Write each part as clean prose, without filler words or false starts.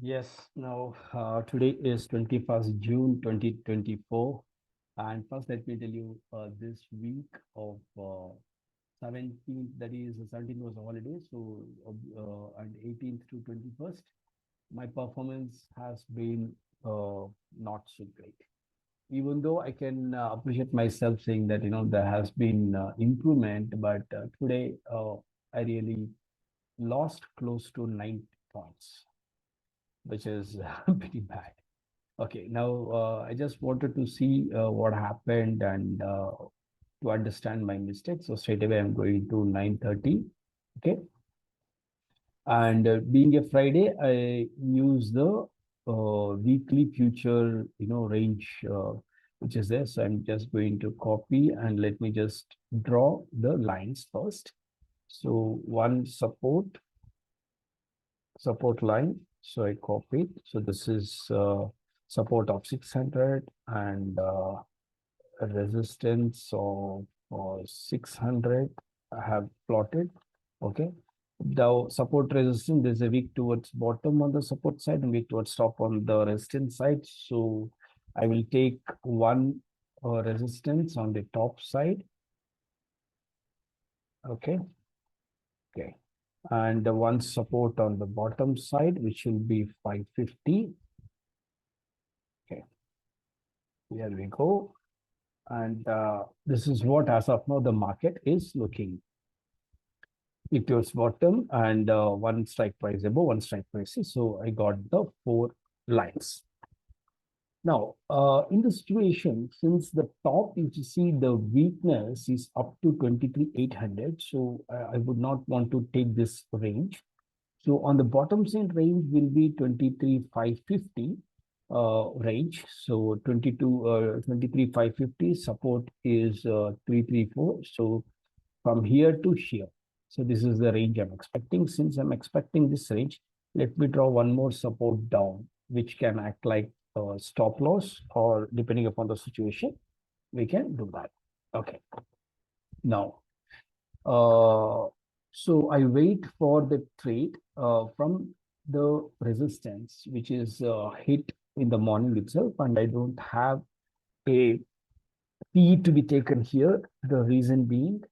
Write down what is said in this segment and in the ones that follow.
Yes, now today is 21st June 2024. And first, let me tell you this week of 17th, that is 17th was a holiday, so and 18th to 21st, my performance has been not so great. Even though I can appreciate myself saying that, there has been improvement, but today I really lost close to 9 points, which is pretty bad. Okay, now I just wanted to see what happened and to understand my mistakes. So straight away I'm going to 9:30. Okay, and being a Friday, I use the weekly future, range which is there. So I'm just going to copy and let me just draw the lines first. So one support line. So I copied. So this is support of 600 and a resistance of 600 I have plotted. Okay. The support resistance, there's a weak towards bottom on the support side and weak towards top on the resistance side. So I will take one resistance on the top side. Okay. Okay. And the one support on the bottom side, which will be 550. Okay. Here we go. And this is what, as of now, the market is looking. It was bottom and one strike price above, one strike price. So I got the four lines. Now, in the situation, since the top, if you see the weakness is up to 23,800, so I would not want to take this range. So on the bottom side range will be 23,550 range. So 23,550 support is 334. So from here to here. So this is the range I'm expecting. Since I'm expecting this range, let me draw one more support down, which can act like a stop loss, or depending upon the situation, we can do that. Okay. Now, so I wait for the trade from the resistance, which is hit in the morning itself, and I don't have a P to be taken here. The reason being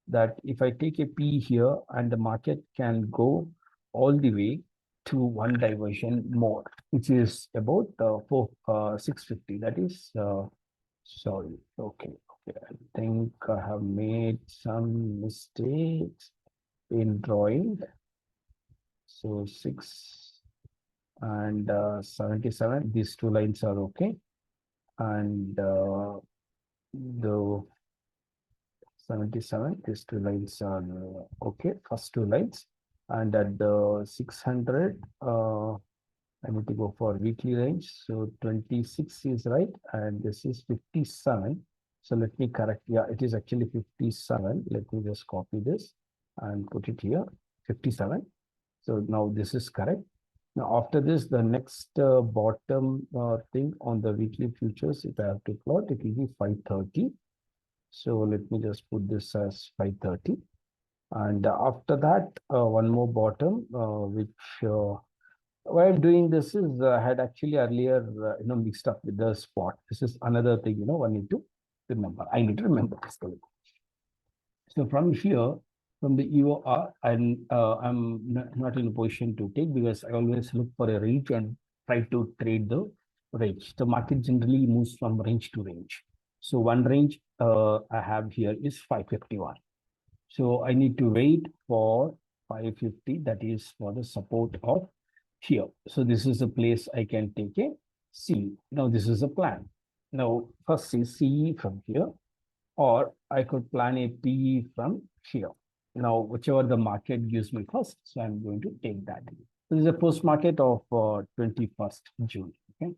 that if I take a P here and the market can go all the way to one diversion more, which is about 650. That is, sorry. Okay. Okay. I think I have made some mistakes in drawing. So 6 and 77, these two lines are okay. And the 77, these two lines are okay, first two lines. And at the 600, I need to go for weekly range. So 26 is right, and this is 57. So let me correct. Yeah, it is actually 57. Let me just copy this and put it here, 57. So now this is correct. Now after this, the next bottom thing on the weekly futures, if I have to plot, it will be 530. So let me just put this as 530. And after that, one more bottom, which why I'm doing this is I had actually earlier, mixed up with the spot. This is another thing, one need to remember. I need to remember this. So from here, from the EOR, I'm not in a position to take, because I always look for a range and try to trade the range. The market generally moves from range to range. So one range I have here is 551. So I need to wait for 550. That is for the support of here. So this is a place I can take a C. Now this is a plan. Now first is CE from here, or I could plan a PE from here. Now, whichever the market gives me first, so I'm going to take that. This is a post market of 21st June. Okay,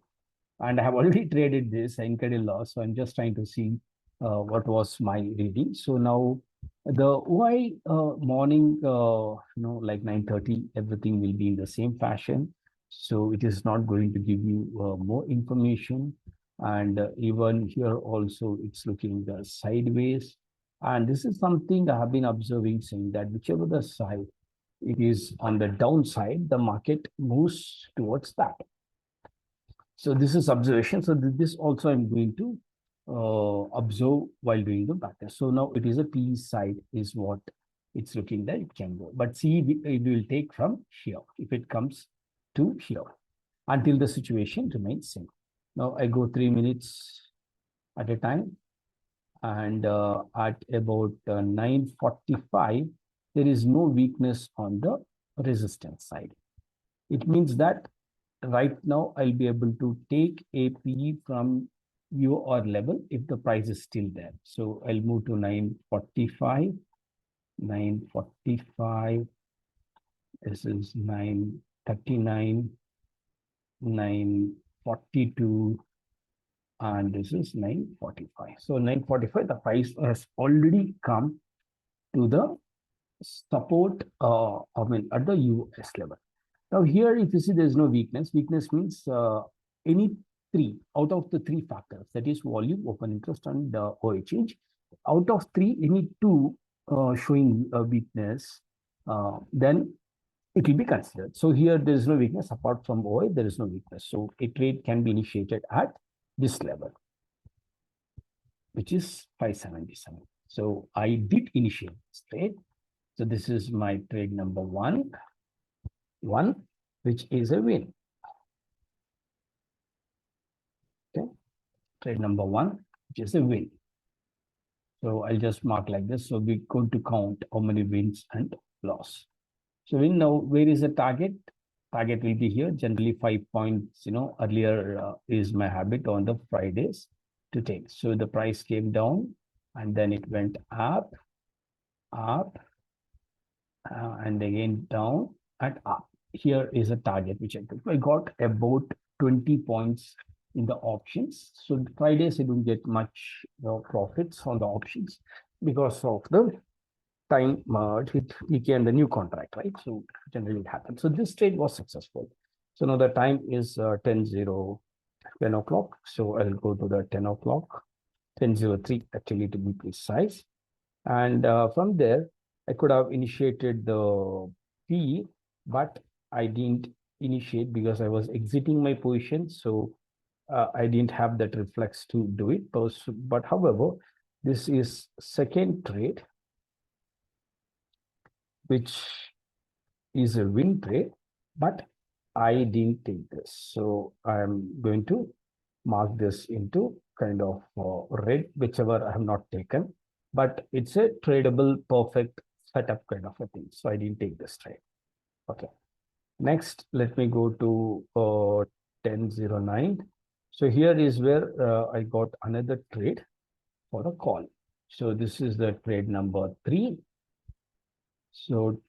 and I have already traded this. I incurred a loss, so I'm just trying to see what was my reading. So now the OI morning, like 9:30, everything will be in the same fashion. So it is not going to give you more information. And even here also, it's looking sideways. And this is something I have been observing, saying that whichever the side, it is on the downside, the market moves towards that. So this is observation. So this also I'm going to observe while doing the backtest. So now it is a P side is what it's looking that it can go. But C, it will take from here if it comes to here until the situation remains same. Now I go 3 minutes at a time, and at about 9:45, there is no weakness on the resistance side. It means that right now I'll be able to take a PE from UR level if the price is still there. So I'll move to 9:45, 9:45. This is 9:39, 9:42, and this is 9:45. So 9:45, the price has already come to the support, at the US level. Now here, if you see, there is no weakness. Weakness means any three out of the three factors, that is volume, open interest, and OI change. Out of three, any two showing a weakness, then it will be considered. So here there is no weakness apart from OI. There is no weakness. So a trade can be initiated at this level, which is 577. So I did initiate this trade. So this is my trade number one, which is a win. Okay, trade number one, which is a win. So I'll just mark like this. So we're going to count how many wins and loss. So we know where is the target. Target will be here. Generally 5 points, earlier is my habit on the Fridays to take. So the price came down and then it went up, and again down and up. Here is a target which I took. I got about 20 points in the options. So Fridays I don't get much profits on the options because of the time merge with EK and the new contract, right? So generally it happens. So this trade was successful. So now the time is 10 o'clock. So I'll go to the 10 o'clock, 10:03 actually to be precise. And from there, I could have initiated the P, but I didn't initiate because I was exiting my position. So I didn't have that reflex to do it. But however, this is second trade, which is a win trade, but I didn't take this. So I'm going to mark this into kind of red, whichever I have not taken, but it's a tradable perfect setup kind of a thing. So I didn't take this trade. Okay. Next, let me go to 10:09. So here is where I got another trade for a call. So this is the trade number 3. So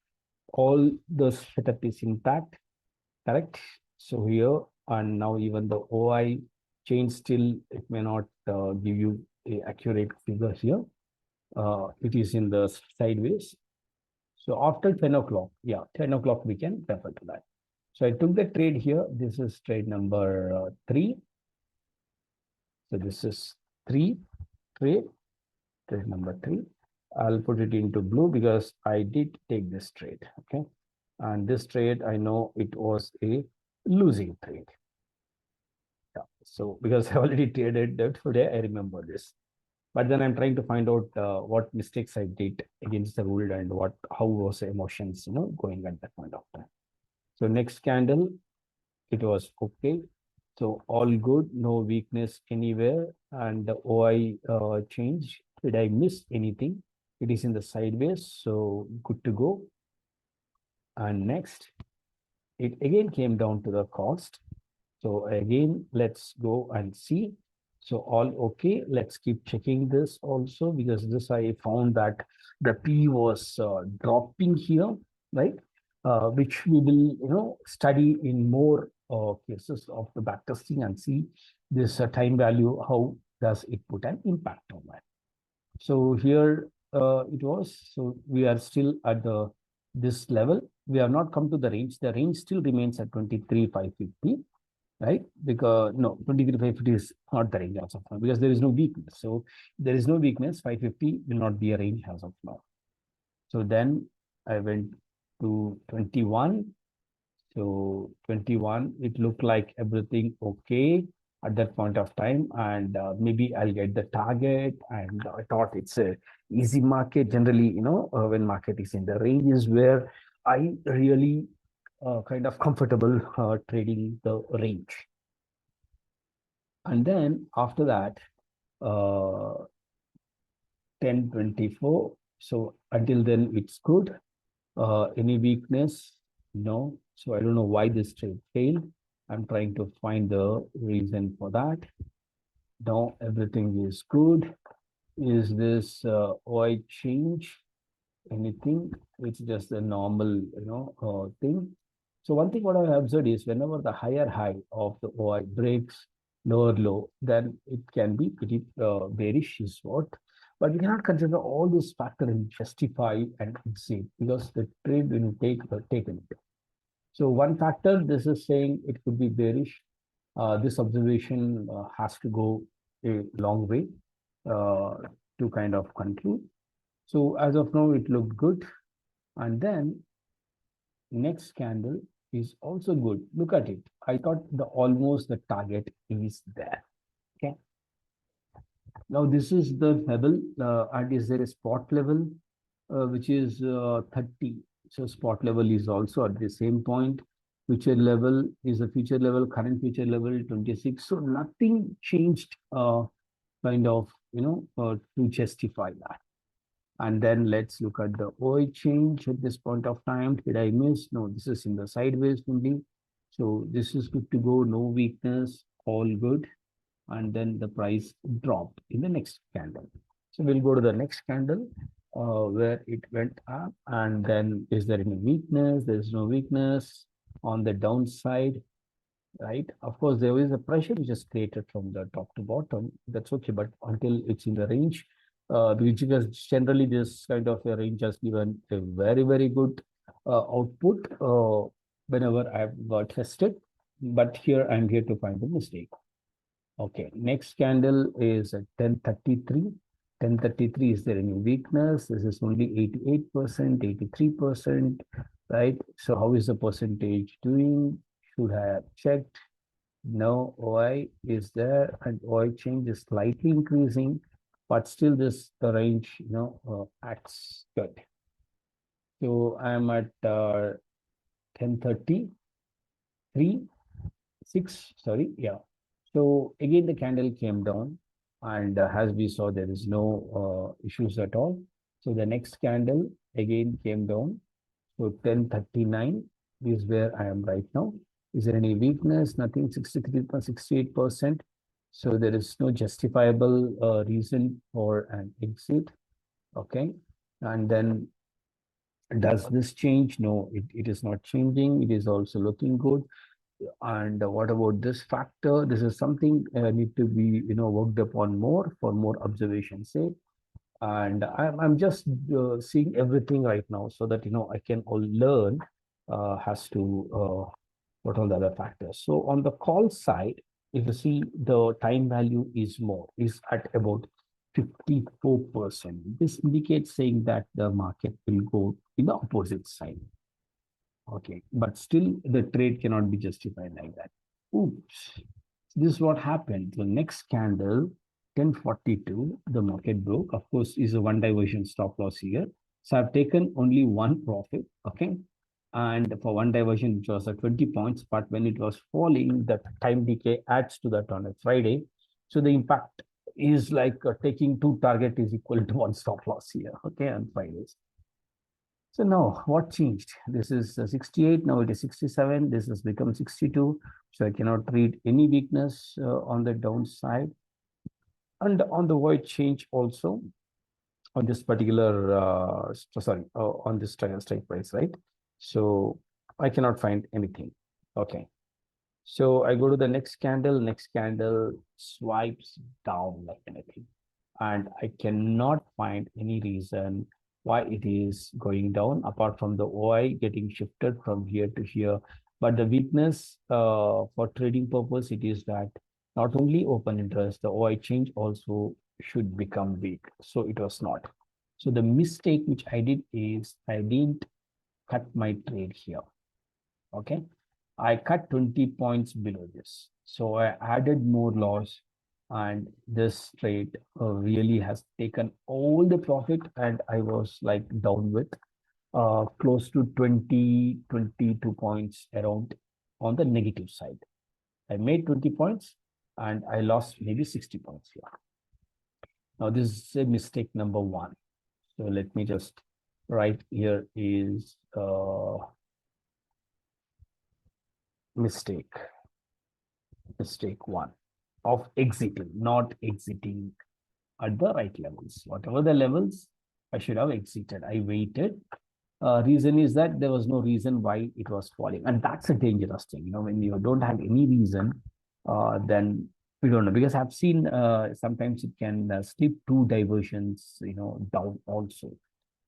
all the setup is intact, correct? So here, and now even the OI change still, it may not give you a accurate figure here. It is in the sideways. So after 10 o'clock, 10 o'clock, we can refer to that. So I took the trade here. This is trade number 3. So this is 3 trade number 3. I'll put it into blue because I did take this trade. Okay. And this trade, I know it was a losing trade. Yeah. So because I already traded that today, I remember this. But then I'm trying to find out what mistakes I did against the rule and how was the emotions, going at that point of time. So next candle, it was okay. So all good, no weakness anywhere. And the OI change, did I miss anything? It is in the sideways, so good to go. And next, it again came down to the cost. So again, let's go and see. So all okay. Let's keep checking this also because this I found that the P was dropping here, right? Which we will study in more cases of the backtesting and see this time value, how does it put an impact on that. So here it was. So we are still at this level. We have not come to the range. The range still remains at 23,550. Right? Because no, 23,550 is not the range as of now because there is no weakness. So there is no weakness. 550 will not be a range as of now. So then I went to 21. So 21, it looked like everything okay at that point of time, and maybe I'll get the target. And I thought it's a easy market. Generally, when market is in the ranges where I really kind of comfortable trading the range. And then after that, uh, 1024. So until then, it's good. Any weakness? No. So I don't know why this trade failed. I'm trying to find the reason for that. Now everything is good. Is this OI change? Anything? It's just a normal, thing. So one thing what I observed is whenever the higher high of the OI breaks lower low, then it can be pretty bearish is what. But we cannot consider all these factors and justify and exit because the trade will take taken. So one factor, this is saying it could be bearish. This observation has to go a long way uh, to kind of conclude. So as of now, it looked good. And then next candle is also good. Look at it. I thought the almost the target is there. Okay. Now this is the level, and is there a spot level which is 30. So spot level is also at the same point. Future level is the future level, current future level 26. So nothing changed kind of, to justify that. And then let's look at the OI change at this point of time. Did I miss? No, this is in the sideways only. So this is good to go. No weakness, all good. And then the price dropped in the next candle. So we'll go to the next candle where it went up. And then is there any weakness? There's no weakness on the downside, right? Of course, there is a pressure which is created from the top to bottom. That's okay, but until it's in the range, which is generally this kind of a range has given a very, very good output whenever I've got tested. But here I'm here to find the mistake. Okay, next candle is at 1033. 1033, is there any weakness? This is only 88%, 83%, right? So how is the percentage doing? Should I have checked? No, OI is there, and OI change is slightly increasing, but still the range, acts good. So I'm at 1033, 6, sorry, yeah. So again, the candle came down, and as we saw, there is no issues at all. So the next candle again came down. So 1039 is where I am right now. Is there any weakness? Nothing. 63.68%. So there is no justifiable reason for an exit. Okay. And then does this change? No, it is not changing. It is also looking good. And what about this factor? This is something need to be worked upon more for more observation sake. And I'm just seeing everything right now so that I can all learn as to what are the other factors. So on the call side, if you see the time value is at about 54%. This indicates saying that the market will go in the opposite side. Okay, but still the trade cannot be justified like that. Oops, this is what happened. The next candle, 1042, the market broke. Of course, is a one diversion stop loss here. So I've taken only one profit, okay? And for one diversion, which was at 20 points, but when it was falling, the time decay adds to that on a Friday. So the impact is like taking two target is equal to one stop loss here, okay, on Fridays. So now what changed? This is 68, now it is 67, this has become 62. So I cannot read any weakness on the downside. And on the void change also on this particular, on this strike price, right? So I cannot find anything. Okay. So I go to the next candle swipes down like anything. And I cannot find any reason why it is going down apart from the OI getting shifted from here to here. But the weakness for trading purpose, it is that not only open interest, the OI change also should become weak. So it was not. So the mistake which I did is I didn't cut my trade here. Okay, I cut 20 points below this. So I added more loss, and this trade really has taken all the profit, and I was like down with close to 22 points around on the negative side. I made 20 points and I lost maybe 60 points here. Now this is a mistake number one. So let me just write here is mistake one of exiting, not exiting at the right levels. Whatever the levels, I should have exited. I waited. Reason is that there was no reason why it was falling, and that's a dangerous thing. When you don't have any reason, then we don't know, because I've seen sometimes it can slip two diversions, down also.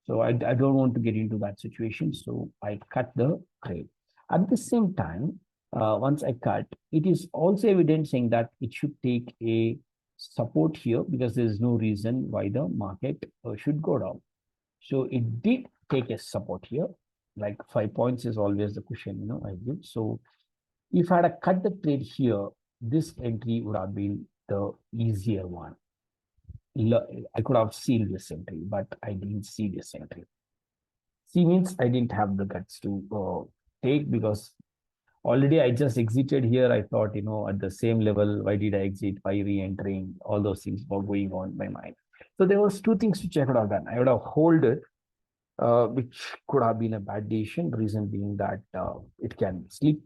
So I don't want to get into that situation. So I cut the trade. At the same time, once I cut, it is also evident saying that it should take a support here, because there is no reason why the market should go down. So it did take a support here, like 5 points is always the cushion, I give. So if I had cut the trade here, this entry would have been the easier one. I could have seen this entry, but I didn't see this entry. C means I didn't have the guts to take, because already I just exited here. I thought, at the same level, why did I exit? Why re-entering? All those things were going on in my mind. So there was two things which I could have done. I would have held it, which could have been a bad decision. Reason being that it can slip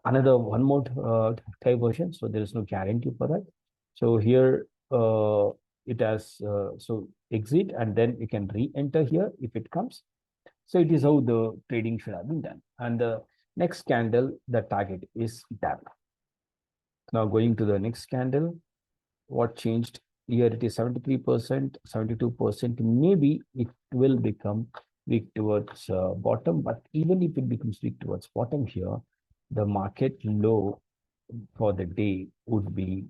another one more diversion. So there is no guarantee for that. So here it has so exit, and then you can re-enter here if it comes. So it is how the trading should have been done. And the next candle, the target is done. Now going to the next candle, what changed? Here it is 73%, 72%. Maybe it will become weak towards bottom, but even if it becomes weak towards bottom here, the market low for the day would be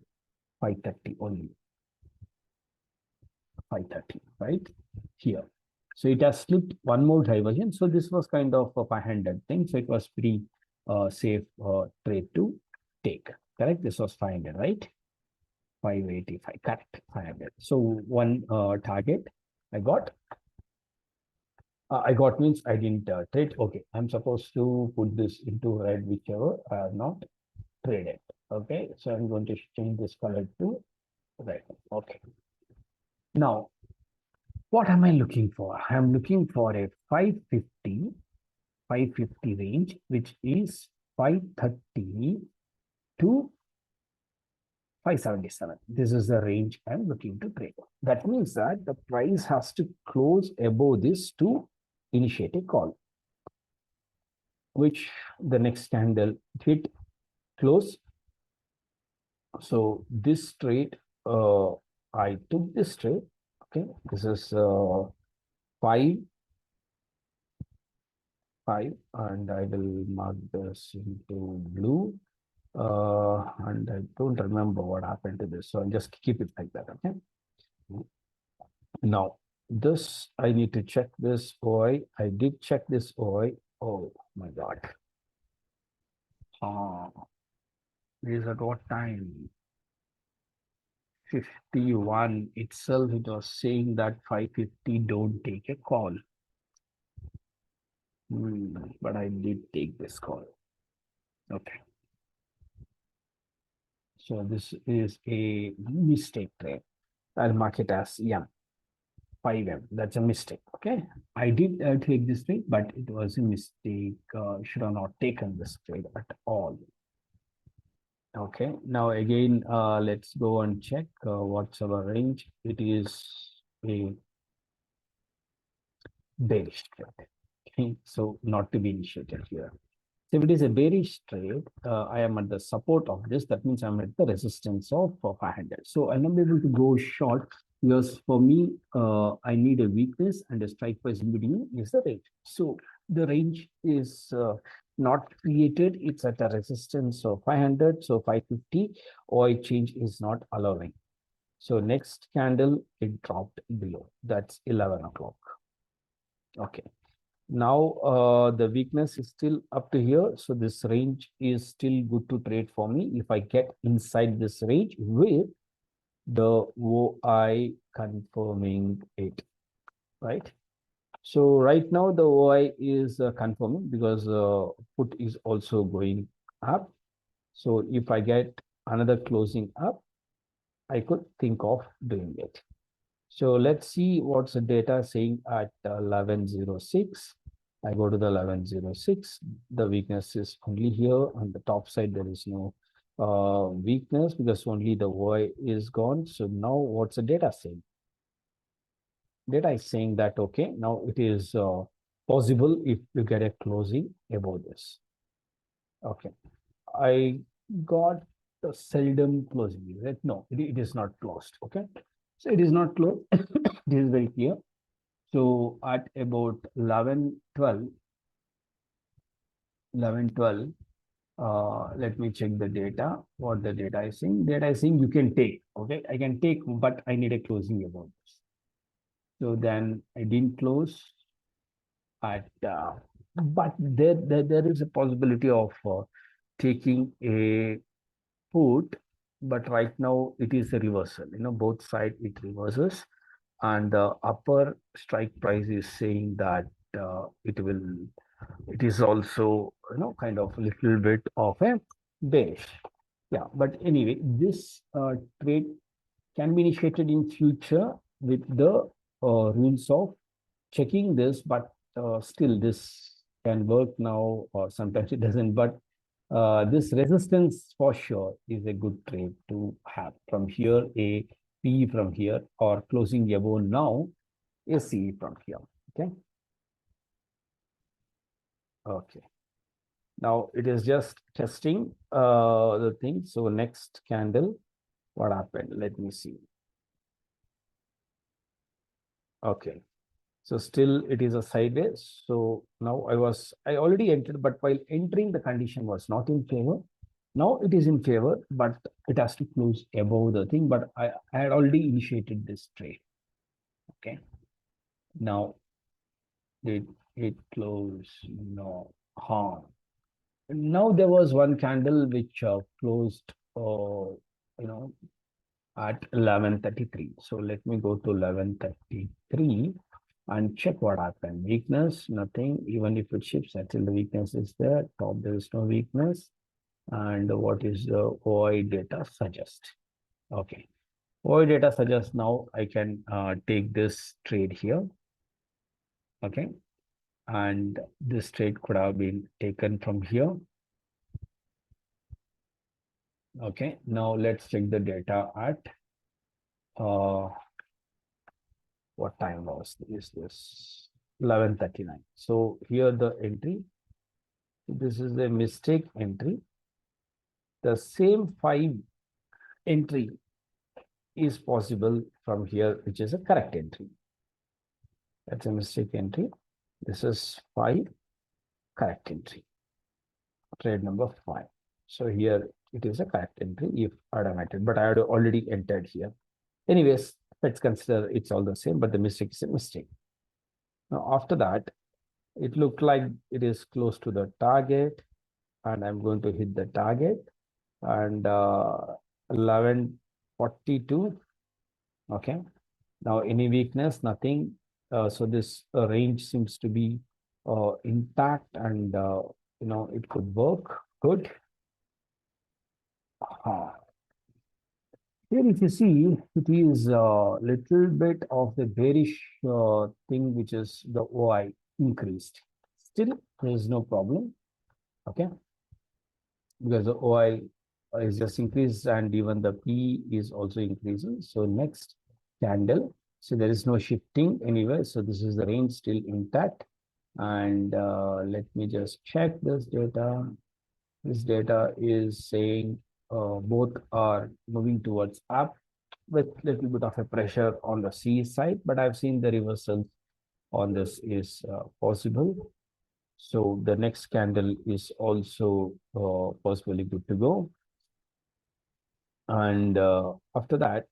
530 only. 530, right? Here. So it has slipped one more diversion. So this was kind of a 500 thing. So it was pretty safe trade to take. Correct? This was 500, right? 585, correct, 500. So one target I got. I got means I didn't trade. Okay, I'm supposed to put this into red, whichever I have not traded. Okay, so I'm going to change this color to red. Okay. Now, what am I looking for? I'm looking for a 550 range, which is 530 to 577. This is the range I'm looking to trade. That means that the price has to close above this to initiate a call, which the next candle hit close. So this trade, I took this trade. Okay, this is 5, and I will mark this into blue. And I don't remember what happened to this, so I'll just keep it like that. Okay. Now this, I need to check this OI. I did check this OI. Oh my God. Is at what time? 51 itself, it was saying that 550 don't take a call. But I did take this call. Okay. So this is a mistake trade. I'll mark it as 5M. That's a mistake. Okay. I did take this trade, but it was a mistake. Should have not taken this trade at all. Okay. Now again, let's go and check what's our range. It is a bearish trade. Okay. So not to be initiated here. So if it is a bearish trade, I am at the support of this. That means I'm at the resistance of 500. So I'm not able to go short, because for me, I need a weakness, and a strike price in between is the range. So the range is not created. It's at a resistance of 500. So 550 or a change is not allowing. So next candle, it dropped below. That's 11 o'clock. Okay. Now the weakness is still up to here. So this range is still good to trade for me if I get inside this range with the OI confirming it, right? So right now the OI is confirming because put is also going up. So if I get another closing up, I could think of doing it. So let's see what's the data saying at 1106. I go to the 1106. The weakness is only here on the top side. There is no weakness because only the Y is gone. So now what's the data saying? Data is saying that, okay, now it is possible if you get a closing above this. Okay. I got a seldom closing, right? No, it is not closed. Okay. So it is not closed. This is very clear. So at about 11:12, let me check the data. What the data is saying? Data is saying you can take. Okay, I can take, but I need a closing about this. So then I didn't close at, but there is a possibility of taking a put, but right now it is a reversal. Both side it reverses, and the upper strike price is saying that it is also kind of a little bit of a bearish. Yeah, but anyway, this trade can be initiated in future with the rules of checking this, but still this can work now or sometimes it doesn't. But this resistance for sure is a good trade to have. From here, a P from here, or closing above now, a C from here. Okay. Okay. Now it is just testing the thing. So next candle, what happened? Let me see. Okay. So still it is a sideways. So now I already entered, but while entering the condition was not in favor. Now it is in favor, but it has to close above the thing. But I had already initiated this trade. Okay. Now it closed. No harm. Now there was one candle which closed, at 11:33. So let me go to 11:33 and check what happened. Weakness, nothing. Even if it shifts, until the weakness is there. Top, there is no weakness. And what is the OI data suggest? Okay. OI data suggests now I can take this trade here. Okay. And this trade could have been taken from here. Okay. Now let's check the data at what time was this? 11:39. So here the entry. This is a mistake entry. The same 5 entry is possible from here, which is a correct entry. That's a mistake entry. This is 5 correct entry. Trade number 5. So here it is a correct entry if automated, but I had already entered here. Anyways, let's consider it's all the same, but the mistake is a mistake. Now after that, it looked like it is close to the target, and I'm going to hit the target, and 11:42. Okay. Now any weakness, nothing. So this range seems to be intact, and it could work good. Here, if you see, it is a little bit of the bearish thing, which is the OI increased. Still, there is no problem. Okay, because the OI is just increased, and even the P is also increasing. So next candle, so there is no shifting anywhere. So this is the range still intact. And let me just check this data. This data is saying both are moving towards up with little bit of a pressure on the C side, but I've seen the reversal on this is possible. So the next candle is also possibly good to go. And after that,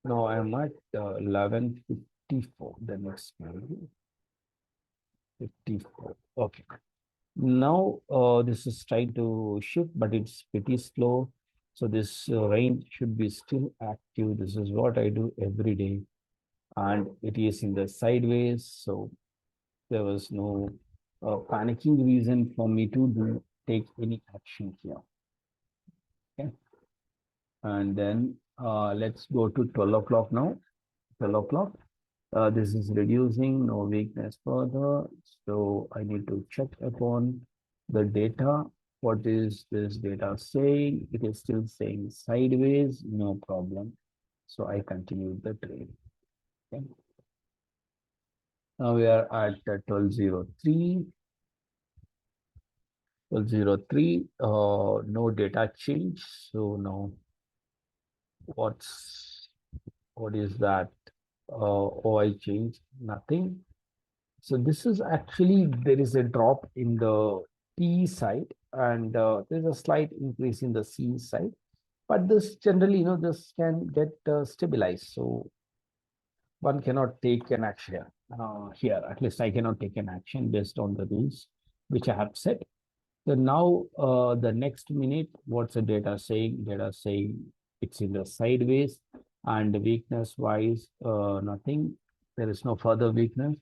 now I'm at 11:54, the next candle. 54. Okay. Now this is trying to shift, but it's pretty slow. So this range should be still active. This is what I do every day, and it is in the sideways. So there was no panicking reason for me to take any action here. Okay, and then let's go to 12 o'clock now. 12 o'clock. This is reducing, no weakness further. So I need to check upon the data. What is this data saying? It is still saying sideways, no problem. So I continue the trade. Okay. Now we are at 1203. 1203, no data change. So now what is that? OI change, nothing. So this is actually, there is a drop in the P side, and there's a slight increase in the C side. But this generally, this can get stabilized. So one cannot take an action here. At least I cannot take an action based on the rules which I have set. So now the next minute, what's the data saying? Data saying it's in the sideways, and weakness wise, nothing. There is no further weakness.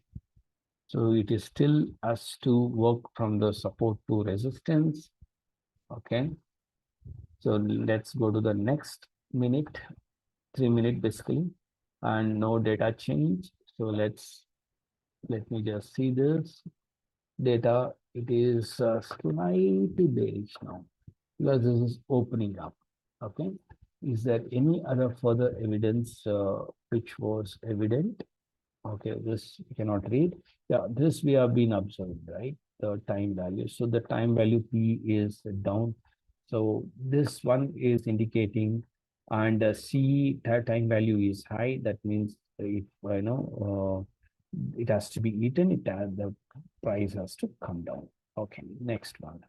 So it is still has to work from the support to resistance. Okay. So let's go to the next minute, 3 minute basically, and no data change. So let me just see this data. It is slightly bearish now because this is opening up. Okay. Is there any other further evidence which was evident? Okay, this we cannot read. Yeah, this we have been observed, right? The time value. So the time value P is down. So this one is indicating, and C time value is high. That means if it has to be eaten, the price has to come down. Okay, next one.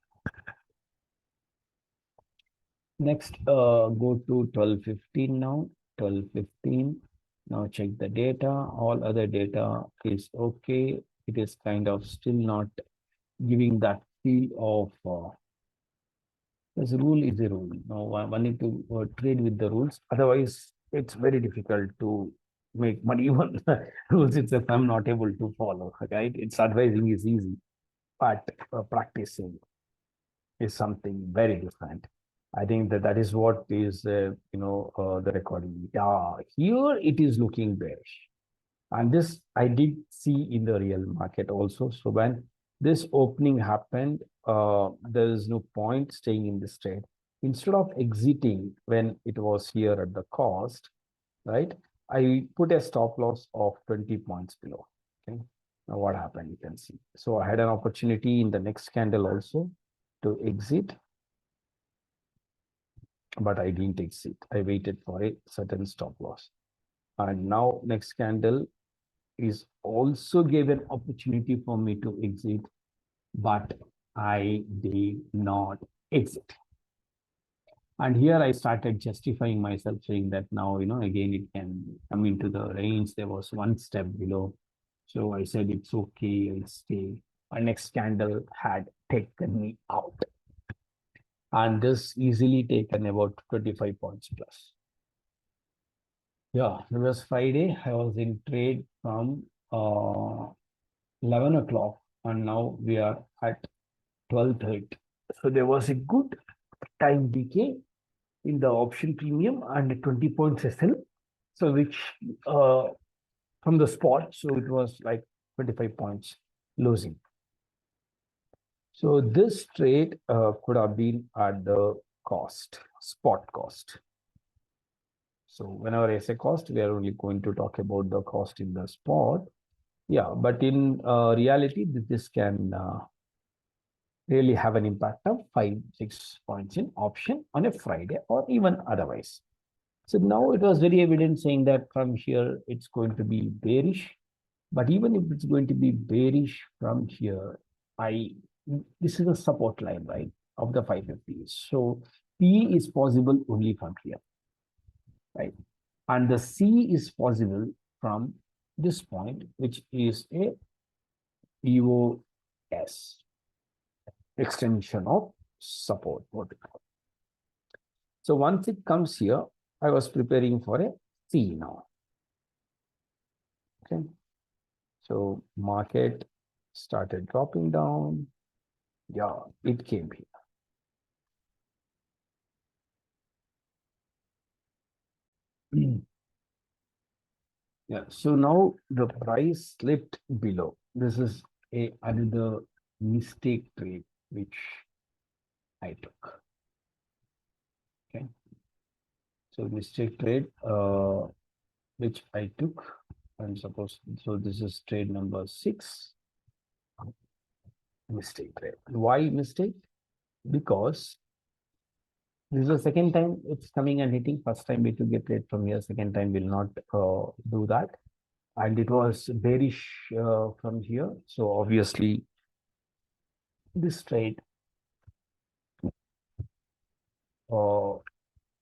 Next, go to 1215 now. 1215. Now check the data. All other data is okay. It is kind of still not giving that feel of this rule is a rule. Now one need to trade with the rules. Otherwise, it's very difficult to make money. Even rules itself, I'm not able to follow. Right? It's advising is easy, but practicing is something very different. I think that is what is the recording. Yeah, here it is looking bearish, and this I did see in the real market also. So when this opening happened, there is no point staying in this trade. Instead of exiting when it was here at the cost, right? I put a stop loss of 20 points below. Okay. Now what happened? You can see. So I had an opportunity in the next candle also to exit, but I didn't exit. I waited for a certain stop loss. And now next candle is also gave an opportunity for me to exit, but I did not exit. And here I started justifying myself, saying that now, again, it can come into the range. There was one step below. So I said, it's okay, I'll stay. My next candle had taken me out. And this easily taken about 25 points plus. Yeah, it was Friday. I was in trade from 11 o'clock, and now we are at 12:30. So there was a good time decay in the option premium and 20 points SL. So which from the spot, so it was like 25 points losing. So this trade could have been at the cost, spot cost. So whenever I say cost, we are only going to talk about the cost in the spot. Yeah, but in reality, this can really have an impact of 5-6 points in option on a Friday or even otherwise. So now it was very evident saying that from here, it's going to be bearish. But even if it's going to be bearish from here, this is a support line, right, of the 550. So P is possible only from here, right? And the C is possible from this point, which is a EOS, extension of support. So once it comes here, I was preparing for a C now. Okay. So market started dropping down. Yeah, it came here. Yeah, so now the price slipped below. This is another mistake trade which I took. Okay, so mistake trade which I took. I'm supposed, so this is trade number 6. Mistake trade. Why mistake? Because this is the second time it's coming and hitting. First time it will get trade from here. Second time will not do that. And it was bearish from here. So obviously this trade uh,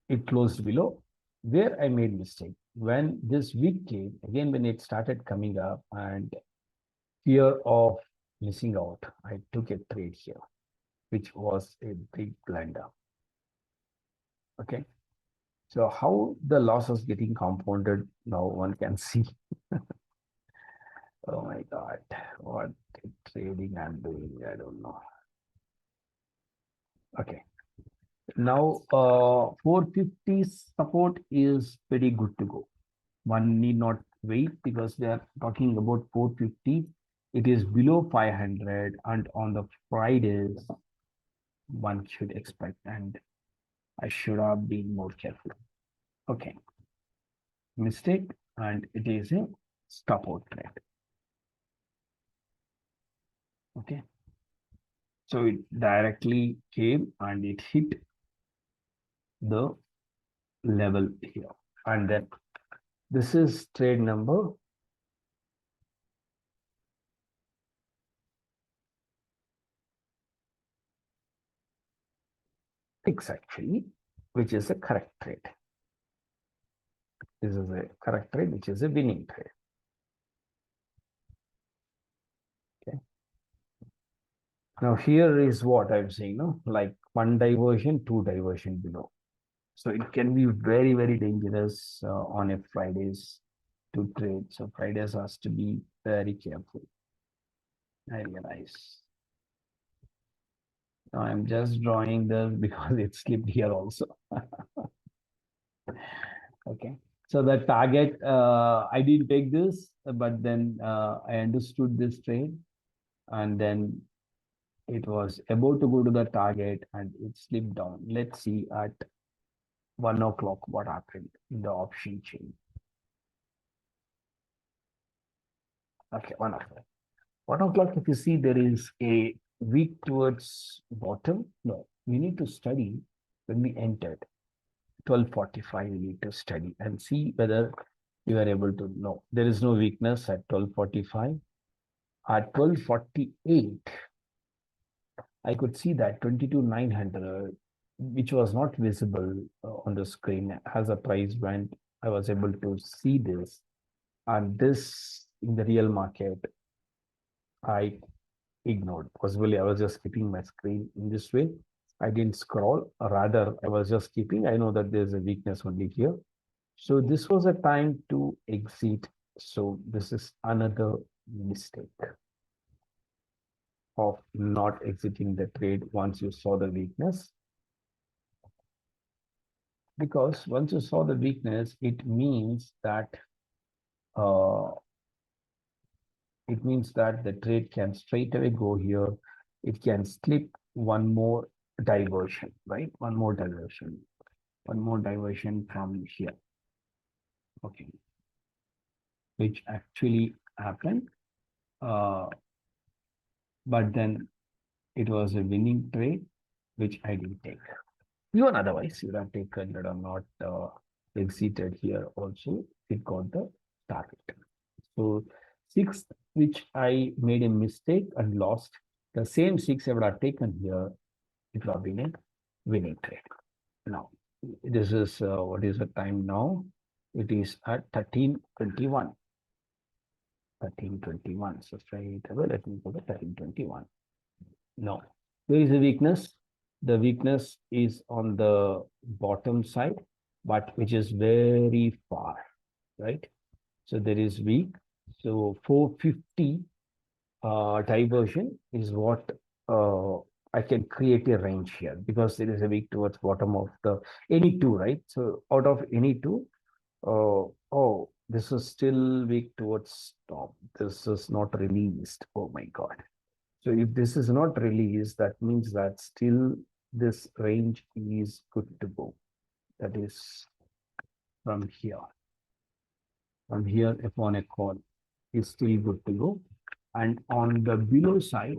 it closed below. Where I made mistake, when this week came again, when it started coming up and fear of missing out, I took a trade here, which was a big blunder. Okay, so how the loss is getting compounded now, one can see. Oh my god, what trading I'm doing, I don't know. Okay, now 450 support is pretty good to go. One need not wait because they are talking about 450. It is below 500, and on the Fridays, one should expect, and I should have been more careful. Okay, mistake, and it is a stop out trade. Okay, so it directly came and it hit the level here, and then this is trade number 6 actually, which is a correct trade. This is a correct trade, which is a winning trade. Okay. Now here is what I'm saying, no, like one diversion, two diversion below. So it can be very, very dangerous on a Fridays to trade. So Fridays has to be very careful. I realize. Now I'm just drawing this because it slipped here also. Okay. So the target, I didn't take this, but then I understood this trade, and then it was about to go to the target and it slipped down. Let's see at 1 o'clock what happened in the option chain. Okay, 1 o'clock. 1 o'clock, if you see there is a weak towards bottom, no, we need to study when we entered 12:45. We need to study and see whether you are able to know. There is no weakness at 12:45. At 12:48, I could see that 22,900, which was not visible on the screen as the price went. I was able to see this, and this in the real market, I ignored. Possibly, I was just keeping my screen in this way. I didn't scroll, rather, I was just keeping. I know that there's a weakness only here. So this was a time to exit. So this is another mistake of not exiting the trade once you saw the weakness. Because once you saw the weakness, uh, it means that the trade can straight away go here. It can slip one more diversion, right? One more diversion from here. Okay, which actually happened. But then it was a winning trade, which I didn't take. Even otherwise, you would have taken that or not exited here also. It got the target. So 6th, which I made a mistake and lost, the same 6 I would have taken here, it would have been a winning trade. Now, this is what is the time now? It is at 13:21. 1321. So straight away, let me go to 1321. No, where is the weakness? The weakness is on the bottom side, but which is very far, right? So there is weak. So 450 diversion is what I can create a range here because there is a weak towards bottom of the any two, right? So out of any two, oh, this is still weak towards top. This is not released. Oh my God. So if this is not released, that means that still this range is good to go. That is from here. From here upon a call is still good to go. And on the below side,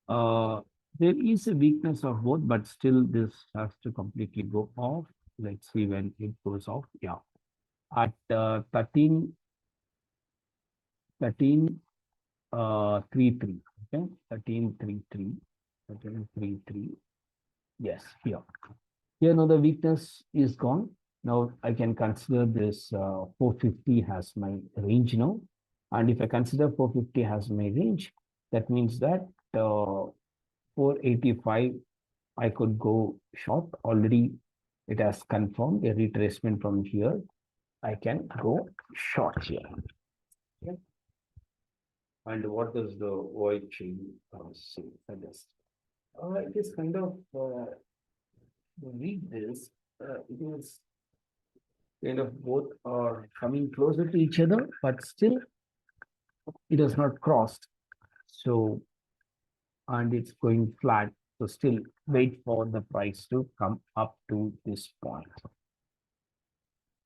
there is a weakness of both, but still this has to completely go off. Let's see when it goes off. Yeah. At 13, 33. Okay, 1333. 1333. Yes, here. Here now the weakness is gone. Now I can consider this 450 has my range now. And if I consider 450 has my range, that means that 485 I could go short. Already it has confirmed a retracement from here. I can go short here. Okay. And what does the void chain suggest? It is kind of read this. It is kind of both are coming closer to each other, but still it has not crossed. So, and it's going flat. So still wait for the price to come up to this point.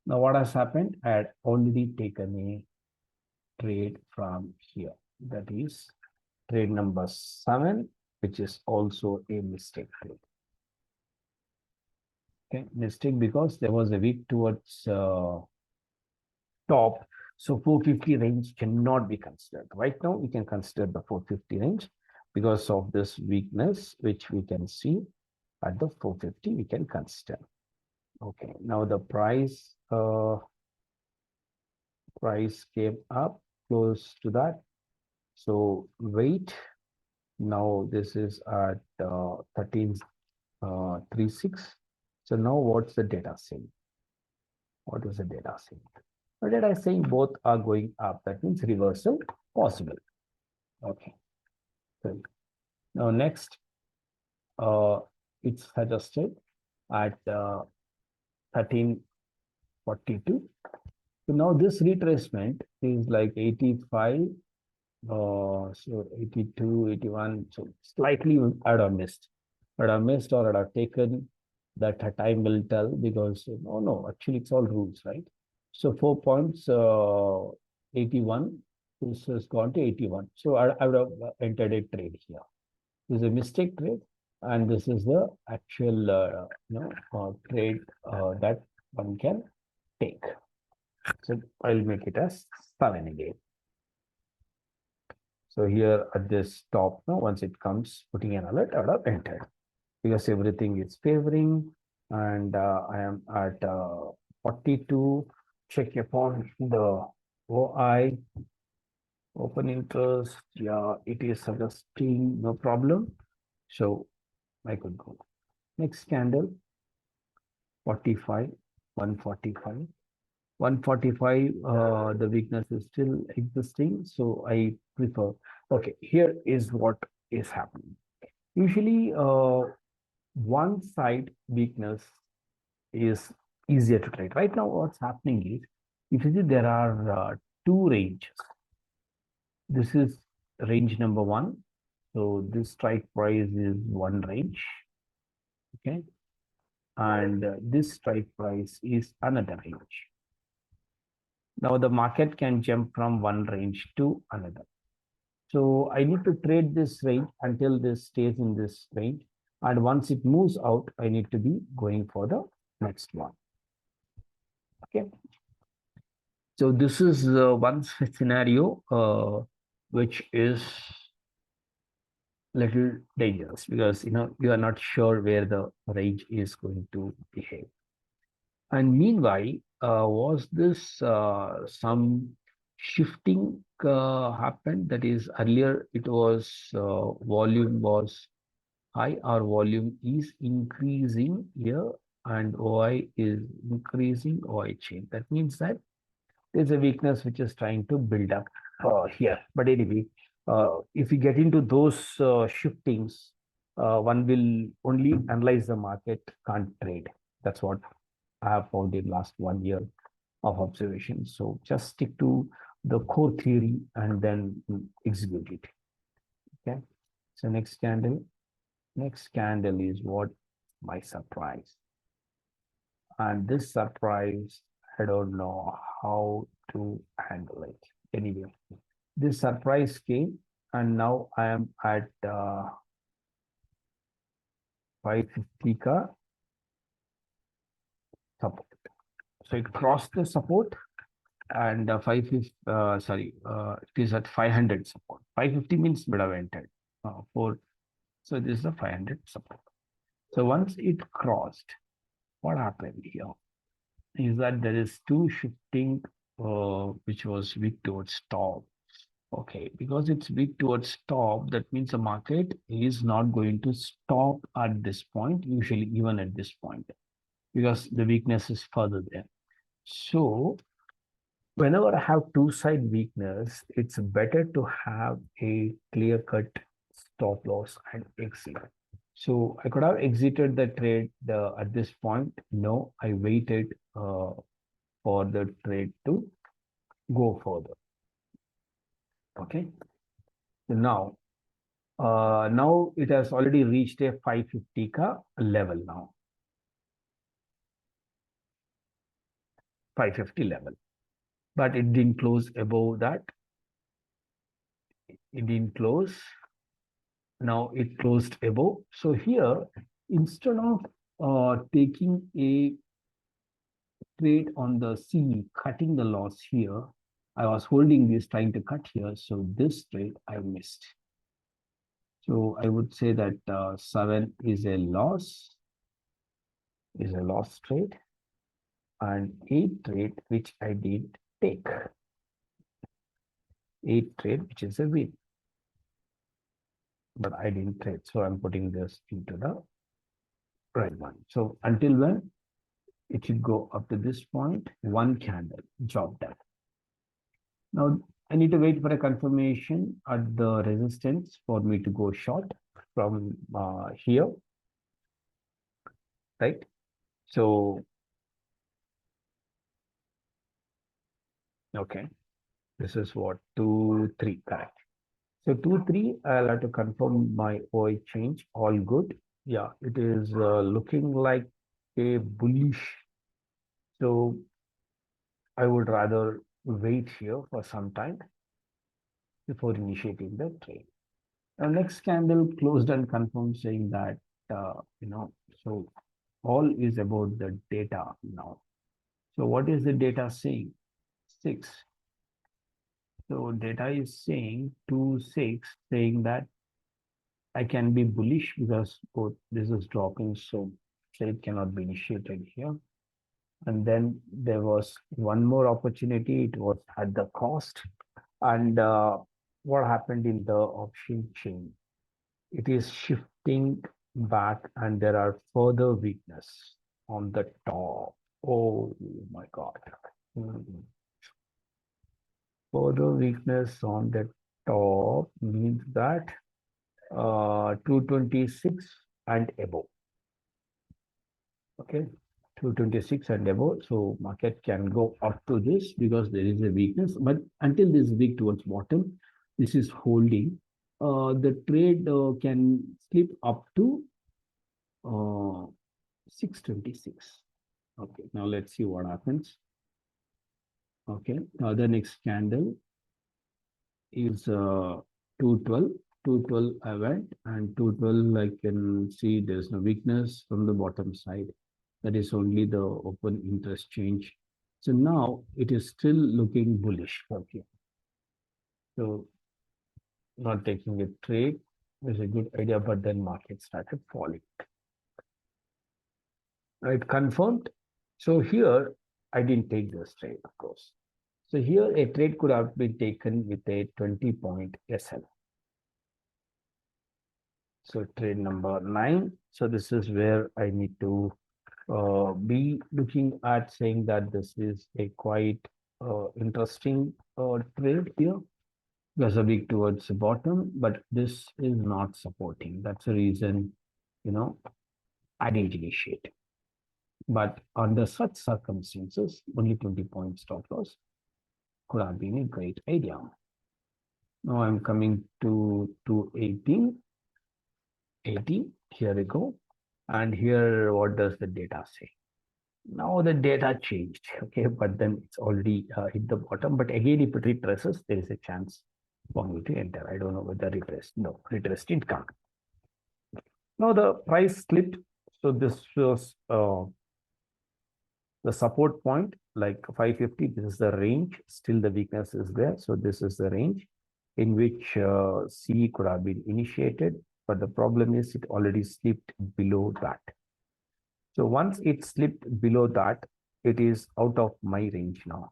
Now what has happened? I had already taken a trade from here. That is trade number 7, which is also a mistake trade. Okay, mistake because there was a weak towards top. So 450 range cannot be considered. Right now, we can consider the 450 range because of this weakness, which we can see at the 450, we can consider. Okay, now the price came up close to that. So wait. Now this is at 1336. So now what's the data saying? What is the data saying? The data is saying both are going up. That means reversal possible. Okay. So now next, it's suggested at 1342. So now this retracement is like 85. So 82, 81. So slightly I'd have missed. I'd have missed or I'd have taken that time will tell because no, actually it's all rules, right? So 4 points, 81. This has gone to 81. So I would have entered a trade here. This is a mistake trade, and this is the actual trade that one can take. So I'll make it as 7 again. So here at this top, now once it comes, putting an alert, I would have entered because everything is favoring, and I am at 42. Check upon the OI open interest. Yeah, it is suggesting no problem. So I could go. Next candle, 45, 145. 145, the weakness is still existing. So I prefer, okay, here is what is happening. Usually, one side weakness is easier to trade. Right now, what's happening is, if you see, there are two ranges. This is range number 1. So this strike price is one range. Okay. And this strike price is another range. Now the market can jump from one range to another. So I need to trade this range until this stays in this range. And once it moves out, I need to be going for the next one. Okay. So this is one scenario which is little dangerous because you are not sure where the range is going to behave. And meanwhile, was this some shifting happened? That is, earlier it was volume was high, or volume is increasing here, and OI is increasing OI chain. That means that there's a weakness which is trying to build up here. But anyway, if we get into those shiftings, one will only analyze the market, can't trade. That's what I have found in last 1 year of observation. So just stick to the core theory and then execute it. Okay. So next candle. Next candle is what? My surprise. And this surprise, I don't know how to handle it. Anyway, this surprise came, and now I am at 550 ka support. So it crossed the support, and 550, it is at 500 support. 550 means would have entered. So this is the 500 support. So once it crossed, what happened here is that there is two shifting, which was weak towards top. Okay, because it's weak towards top, that means the market is not going to stop at this point, usually even at this point, because the weakness is further there. So whenever I have two-side weakness, it's better to have a clear-cut stop loss and exit. So I could have exited the trade at this point. No, I waited for the trade to go further. Okay. So now it has already reached a 550 ka level now. 550 level. But it didn't close above that. It didn't close. Now it closed above. So here, instead of taking a trade on the C, cutting the loss here, I was holding this, trying to cut here. So this trade I missed. So I would say that 7 is a loss trade, and 8 trade which I did take. 8 trade which is a win, but I didn't trade. So I'm putting this into the right one. So until when? It should go up to this point, one candle, job done. Now I need to wait for a confirmation at the resistance for me to go short from here, right? So, okay, this is what, 2, 3, correct. So 2, 3, I'll have to confirm my OI change, all good. Yeah, it is looking like a bullish. So I would rather wait here for some time before initiating the trade. Now, next candle closed and confirmed, saying that, so all is about the data now. So what is the data saying? 6. So data is saying 2, 6, saying that I can be bullish because both this is dropping, so trade cannot be initiated here. And then there was one more opportunity. It was at the cost. And what happened in the option chain? It is shifting back, and there are further weakness on the top. Oh my God. Further weakness on the top means that 226 and above. Okay, 226 and above. So market can go up to this because there is a weakness, but until this is weak towards bottom, this is holding. The trade can slip up to 626. Okay, now let's see what happens. Okay, now the next candle is 212. 212 I went, and 212 I can see there's no weakness from the bottom side. That is only the open interest change. So now it is still looking bullish for here. So not taking a trade is a good idea, but then market started falling. Right, confirmed. So here I didn't take this trade, of course. So here a trade could have been taken with a 20-point SL. So trade number 9. So this is where I need to be looking at, saying that this is a quite interesting trade here. There's a weak towards the bottom, but this is not supporting. That's the reason, I didn't initiate. But under such circumstances, only 20-point stop loss could have been a great idea. Now I'm coming to 218, 80. Here we go. And here, what does the data say? Now the data changed, okay, but then it's already hit the bottom. But again, if it retraces, there is a chance for me to enter. I don't know whether retrace. No, retrace didn't come. Now the price slipped. So this was the support point, like 550. This is the range. Still the weakness is there. So this is the range in which C could have been initiated. But the problem is it already slipped below that. So once it slipped below that, it is out of my range now.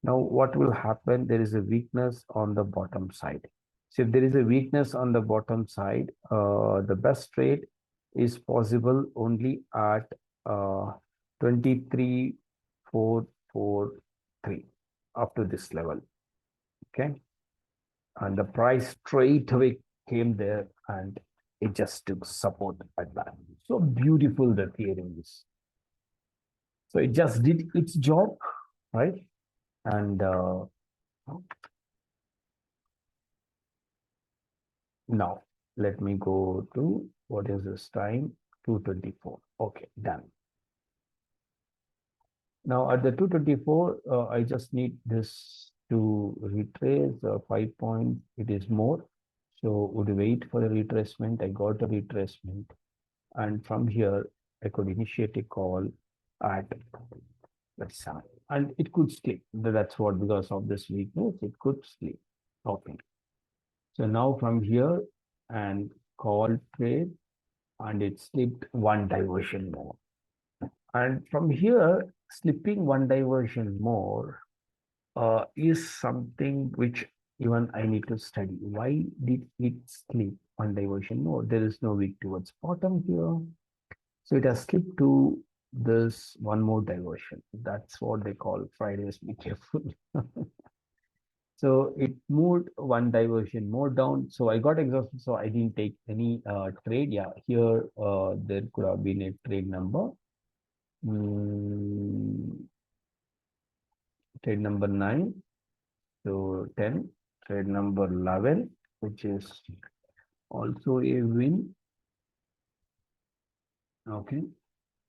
Now what will happen? There is a weakness on the bottom side. So if there is a weakness on the bottom side, the best trade is possible only at 23,443 up to this level. Okay. And the price straight away came there and it just took support at that. So beautiful the theory is. So it just did its job, right? And now let me go to, what is this time? 224. Okay, done. Now at the 224, I just need this to retrace 5 points. It is more. So would wait for the retracement. I got a retracement. And from here, I could initiate a call at, let's say, and it could slip. That's what, because of this weakness, it could slip. Okay. So now from here and call trade, and it slipped one diversion more. And from here, slipping one diversion more is something which even I need to study. Why did it slip one diversion more? There is no wick towards bottom here. So it has slipped to this one more diversion. That's what they call Fridays. Be careful. So it moved one diversion more down. So I got exhausted. So I didn't take any trade. Yeah, here there could have been a trade number. Trade number 9. So 10. Trade number 11, which is also a win. Okay.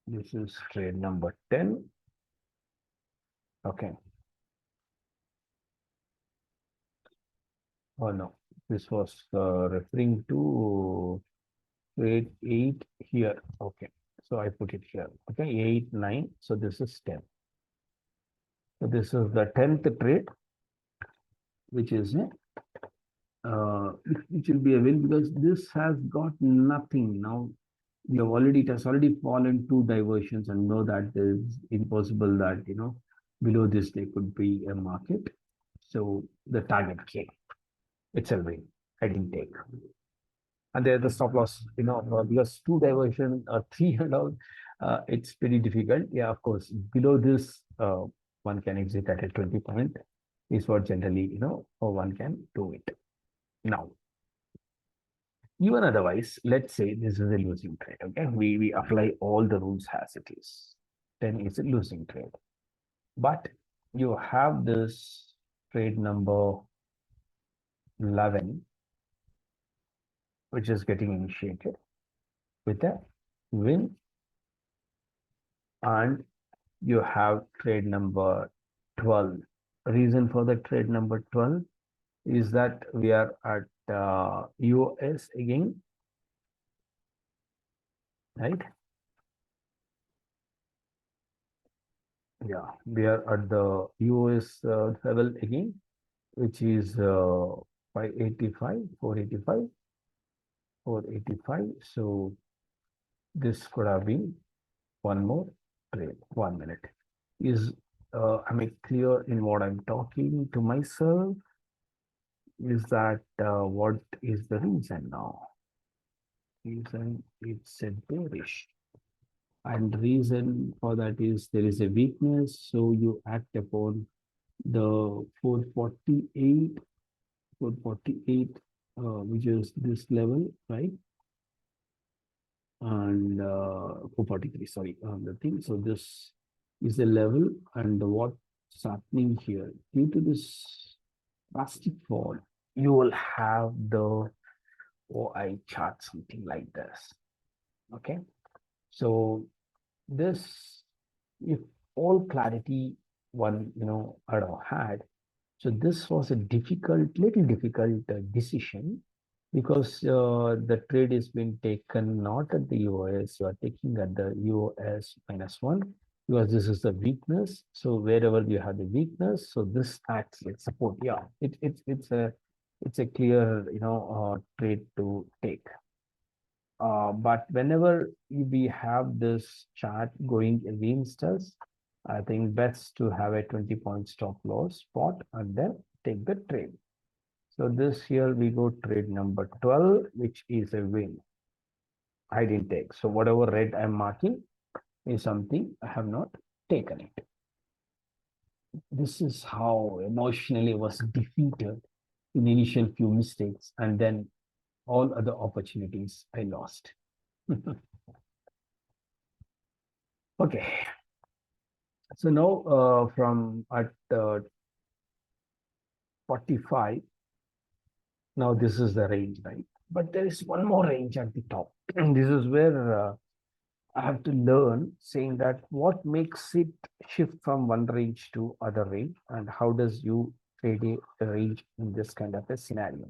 This is trade number 10. Okay. Oh no, this was referring to trade 8 here. Okay. So I put it here. Okay, 8, 9. So this is 10. So this is the 10th trade, which is which will be a win, because this has got nothing. Now we have already, it has already fallen 2 diversions, and know that it is impossible that below this there could be a market. So the target came. It's a win. I didn't take. And there the stop loss, because 2 diversion or 3 and all, it's pretty difficult. Yeah, of course, below this, one can exit at a 20 point is what generally, one can do it. Now, even otherwise, let's say this is a losing trade. Okay, we apply all the rules as it is. Then it's a losing trade. But you have this trade number 11, which is getting initiated with a win, and you have trade number 12. Reason for the trade number 12 is that we are at US again, right? Yeah, we are at the US level again, which is 585, 485, 485. So this could have been one more trade. 1 minute. Is am I clear in what I'm talking to myself? Is that what is the reason now? Reason it's a bearish. And reason for that is there is a weakness. So you act upon the 448, 448, which is this level, right? And 443, sorry, the thing. So this is the level, and what's happening here due to this drastic fall, you will have the OI chart something like this. Okay, so this, if all clarity one had, so this was a little difficult decision, because the trade is being taken not at the UOS, you are taking at the UOS -1, because this is the weakness. So wherever you have the weakness, so this acts like support. Yeah, it's a clear trade to take. But whenever we have this chart going against us, I think best to have a 20-point stop loss spot and then take the trade. So this here we go trade number 12, which is a win. I didn't take. So whatever red I'm marking is something I have not taken it. This is how emotionally I was defeated in initial few mistakes, and then all other opportunities I lost. Okay. So now from at 45, now this is the range, right? But there is one more range at the top. This is where I have to learn, saying that what makes it shift from one range to other range, and how does you trade a range in this kind of a scenario.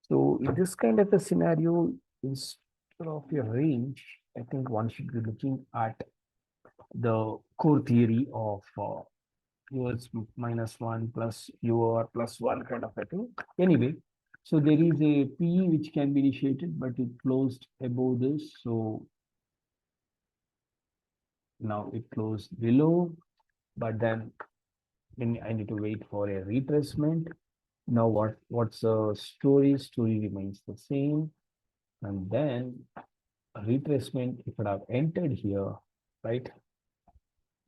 So in this kind of a scenario, instead of your range, I think one should be looking at the core theory of yours -1 plus your +1 kind of a thing. Anyway, so there is a PE which can be initiated, but it closed above this. So now it closed below, but then I need to wait for a retracement. Now what's the story? Story remains the same. And then a retracement, if I have entered here, right?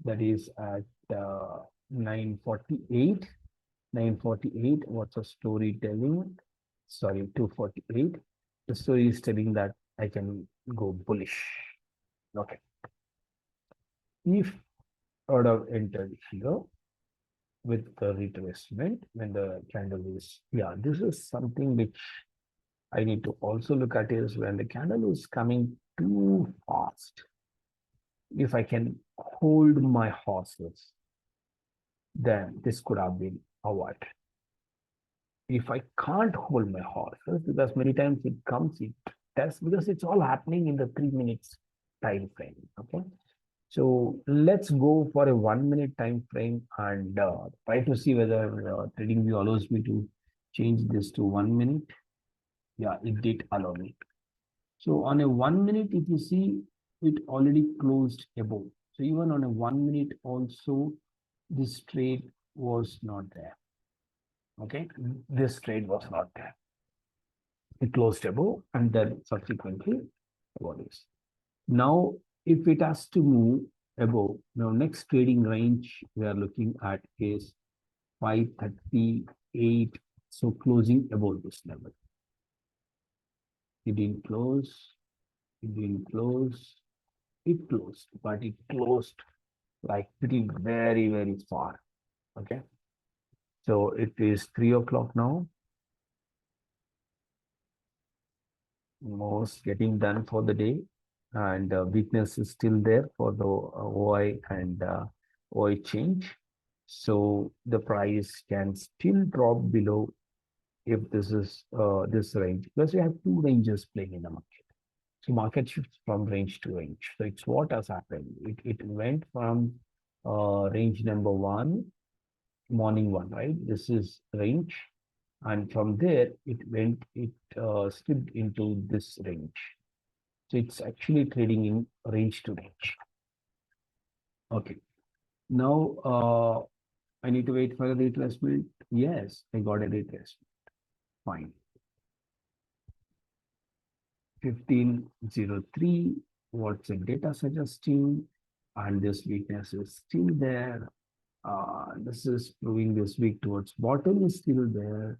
That is at 948. 948, what's the story telling? Sorry, 248. The story is telling that I can go bullish. Okay. If I would have entered here with the retracement, when the candle is, yeah, this is something which I need to also look at, is when the candle is coming too fast. If I can hold my horses, then this could have been avoided. If I can't hold my horses, because many times it comes, it tests, because it's all happening in the 3 minutes time frame. Okay. So let's go for a 1 minute time frame and try to see whether TradingView allows me to change this to 1 minute. Yeah, it did allow me. So on a 1 minute, if you see, it already closed above. So even on a 1 minute also, this trade was not there. Okay, this trade was not there. It closed above, and then subsequently what is. Now, if it has to move above, now next trading range we are looking at is 538. So closing above this level. It didn't close, it didn't close, it closed, but it closed like pretty very, very far. Okay. So it is 3 o'clock now. Almost getting done for the day, and weakness is still there for the OI and OI change. So the price can still drop below if this is this range, because we have two ranges playing in the market. So market shifts from range to range. So it's what has happened. It went from range number 1, morning 1, right? This is range. And from there, it slipped into this range. So it's actually trading in range to range. Okay. Now, I need to wait for a retracement. Yes, I got a retracement. Fine. 1503. What's the data suggesting? And this weakness is still there. This is proving this weak towards bottom is still there.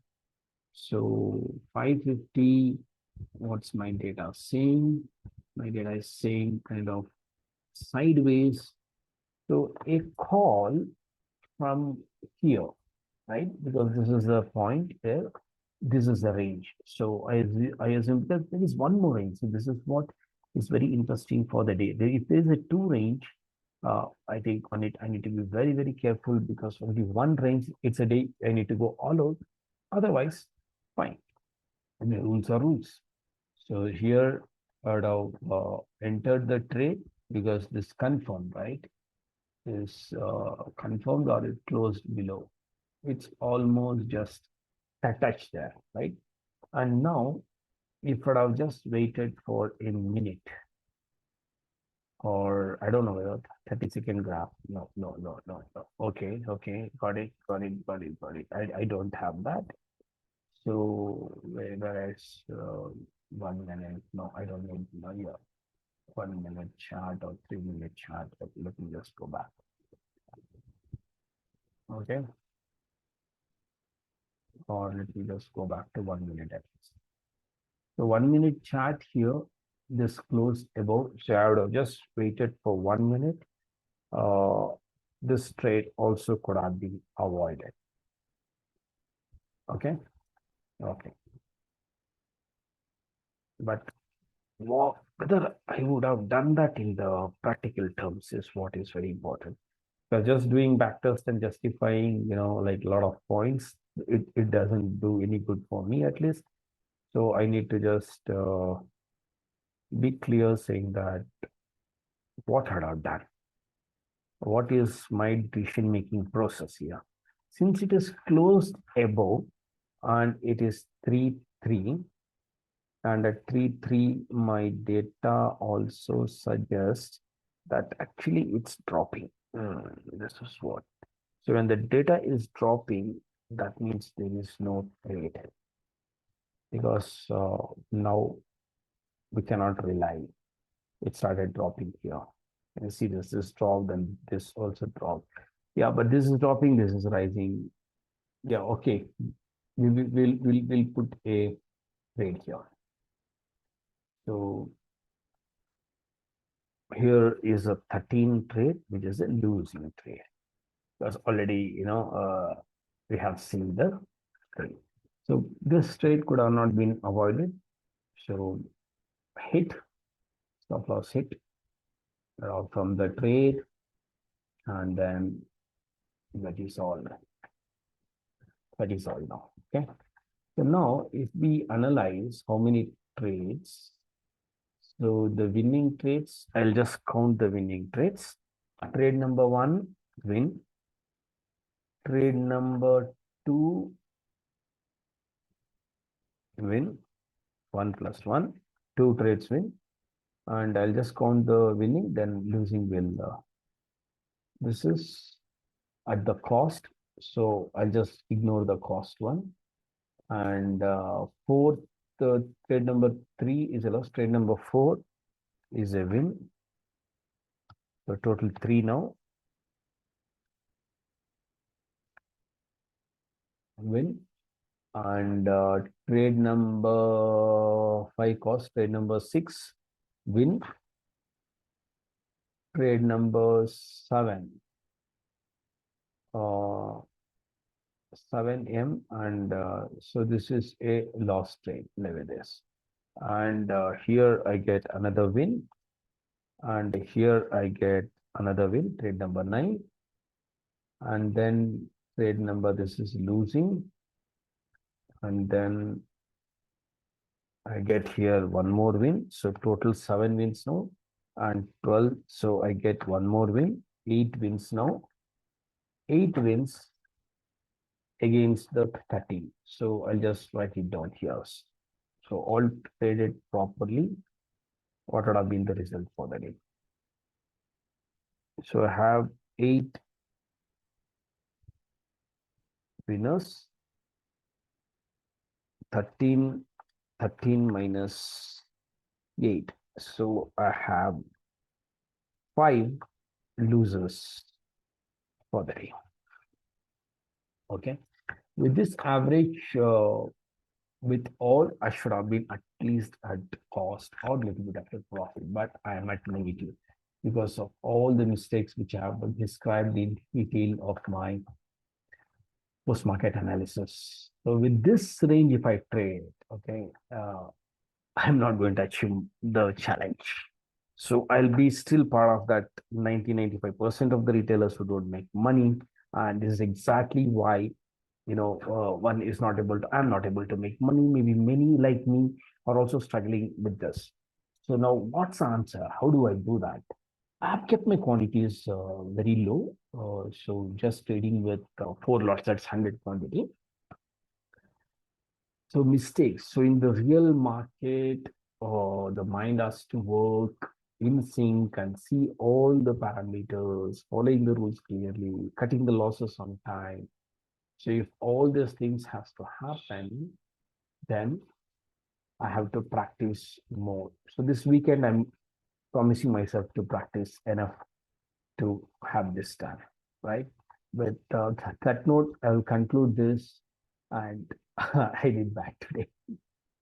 So 550. What's my data saying? My data is saying kind of sideways. So a call from here, right? Because this is the point here. This is the range. So I assume that there is one more range. So this is what is very interesting for the day. If there is a two range, I think on it I need to be very, very careful because only one range, it's a day I need to go all out. Otherwise, fine. And the rules are rules. So here I would have entered the trade because this confirmed, right? Is confirmed or it closed below. It's almost just touched there, right? And now, if I have just waited for a minute, or I don't know whether 30-second graph. No, no, no, no, no. Okay, okay, got it, got it, got it, got it. I don't have that. So whereas 1 minute, no, I don't need no, yeah, 1 minute chart or 3 minute chart. Let me just go back. Okay, or let me just go back to 1 minute at least. So 1 minute chart here, this closed above. So I would have just waited for 1 minute. Uh, this trade also could have been avoided. Okay, okay. But whether I would have done that in the practical terms is what is very important. Because just doing backtest and justifying, like a lot of points, it doesn't do any good for me at least. So I need to just be clear saying that what had I done? What is my decision making process here? Since it is closed above and it is 3-3, and at 3-3, my data also suggests that actually it's dropping. This is what. So when the data is dropping, that means there is no trade because now we cannot rely. It started dropping here. You see this dropped and this also dropped. Yeah, but this is dropping, this is rising. Yeah, okay. We'll put a trade here. So here is a 13 trade, which is a losing trade. Because already, we have seen the trade. So this trade could have not been avoided. So hit, stop loss hit from the trade, and then that is all. That is all now. Okay. So now if we analyze how many trades, so the winning trades, I'll just count the winning trades. Trade number one, win. Trade number two, win. 1 plus 1. Two trades win. And I'll just count the winning, then losing will. This is at the cost. So I'll just ignore the cost one. And fourth, trade number 3 is a loss. Trade number 4 is a win. So total 3 now. Win. And trade number 5 cost. Trade number 6 win. Trade number 7 7M, and so this is a loss trade. Leave this. And here I get another win, and here I get another win, trade number 9, and then trade number, this is losing, and then I get here one more win. So total 7 wins now, and 12. So I get one more win, 8 wins now, 8 wins against the 13. So I'll just write it down here. So all traded properly. What would have been the result for the day? So I have 8 winners. 13 minus 8. So I have 5 losers for the day. Okay. With this average, with all, I should have been at least at cost or little bit of a profit, but I am at negative because of all the mistakes which I have described in detail of my post-market analysis. So with this range, if I trade, okay, I'm not going to achieve the challenge. So I'll be still part of that 90-95% of the retailers who don't make money. And this is exactly why, one is not able to, I'm not able to make money. Maybe many like me are also struggling with this. So now what's the answer? How do I do that? I've kept my quantities very low. So just trading with 4 lots, that's 100 quantity. So mistakes. So in the real market, the mind has to work in sync and see all the parameters, following the rules clearly, cutting the losses on time. So if all these things has to happen, then I have to practice more. So this weekend, I'm promising myself to practice enough to have this done, right? With that note, I'll conclude this and I did back today.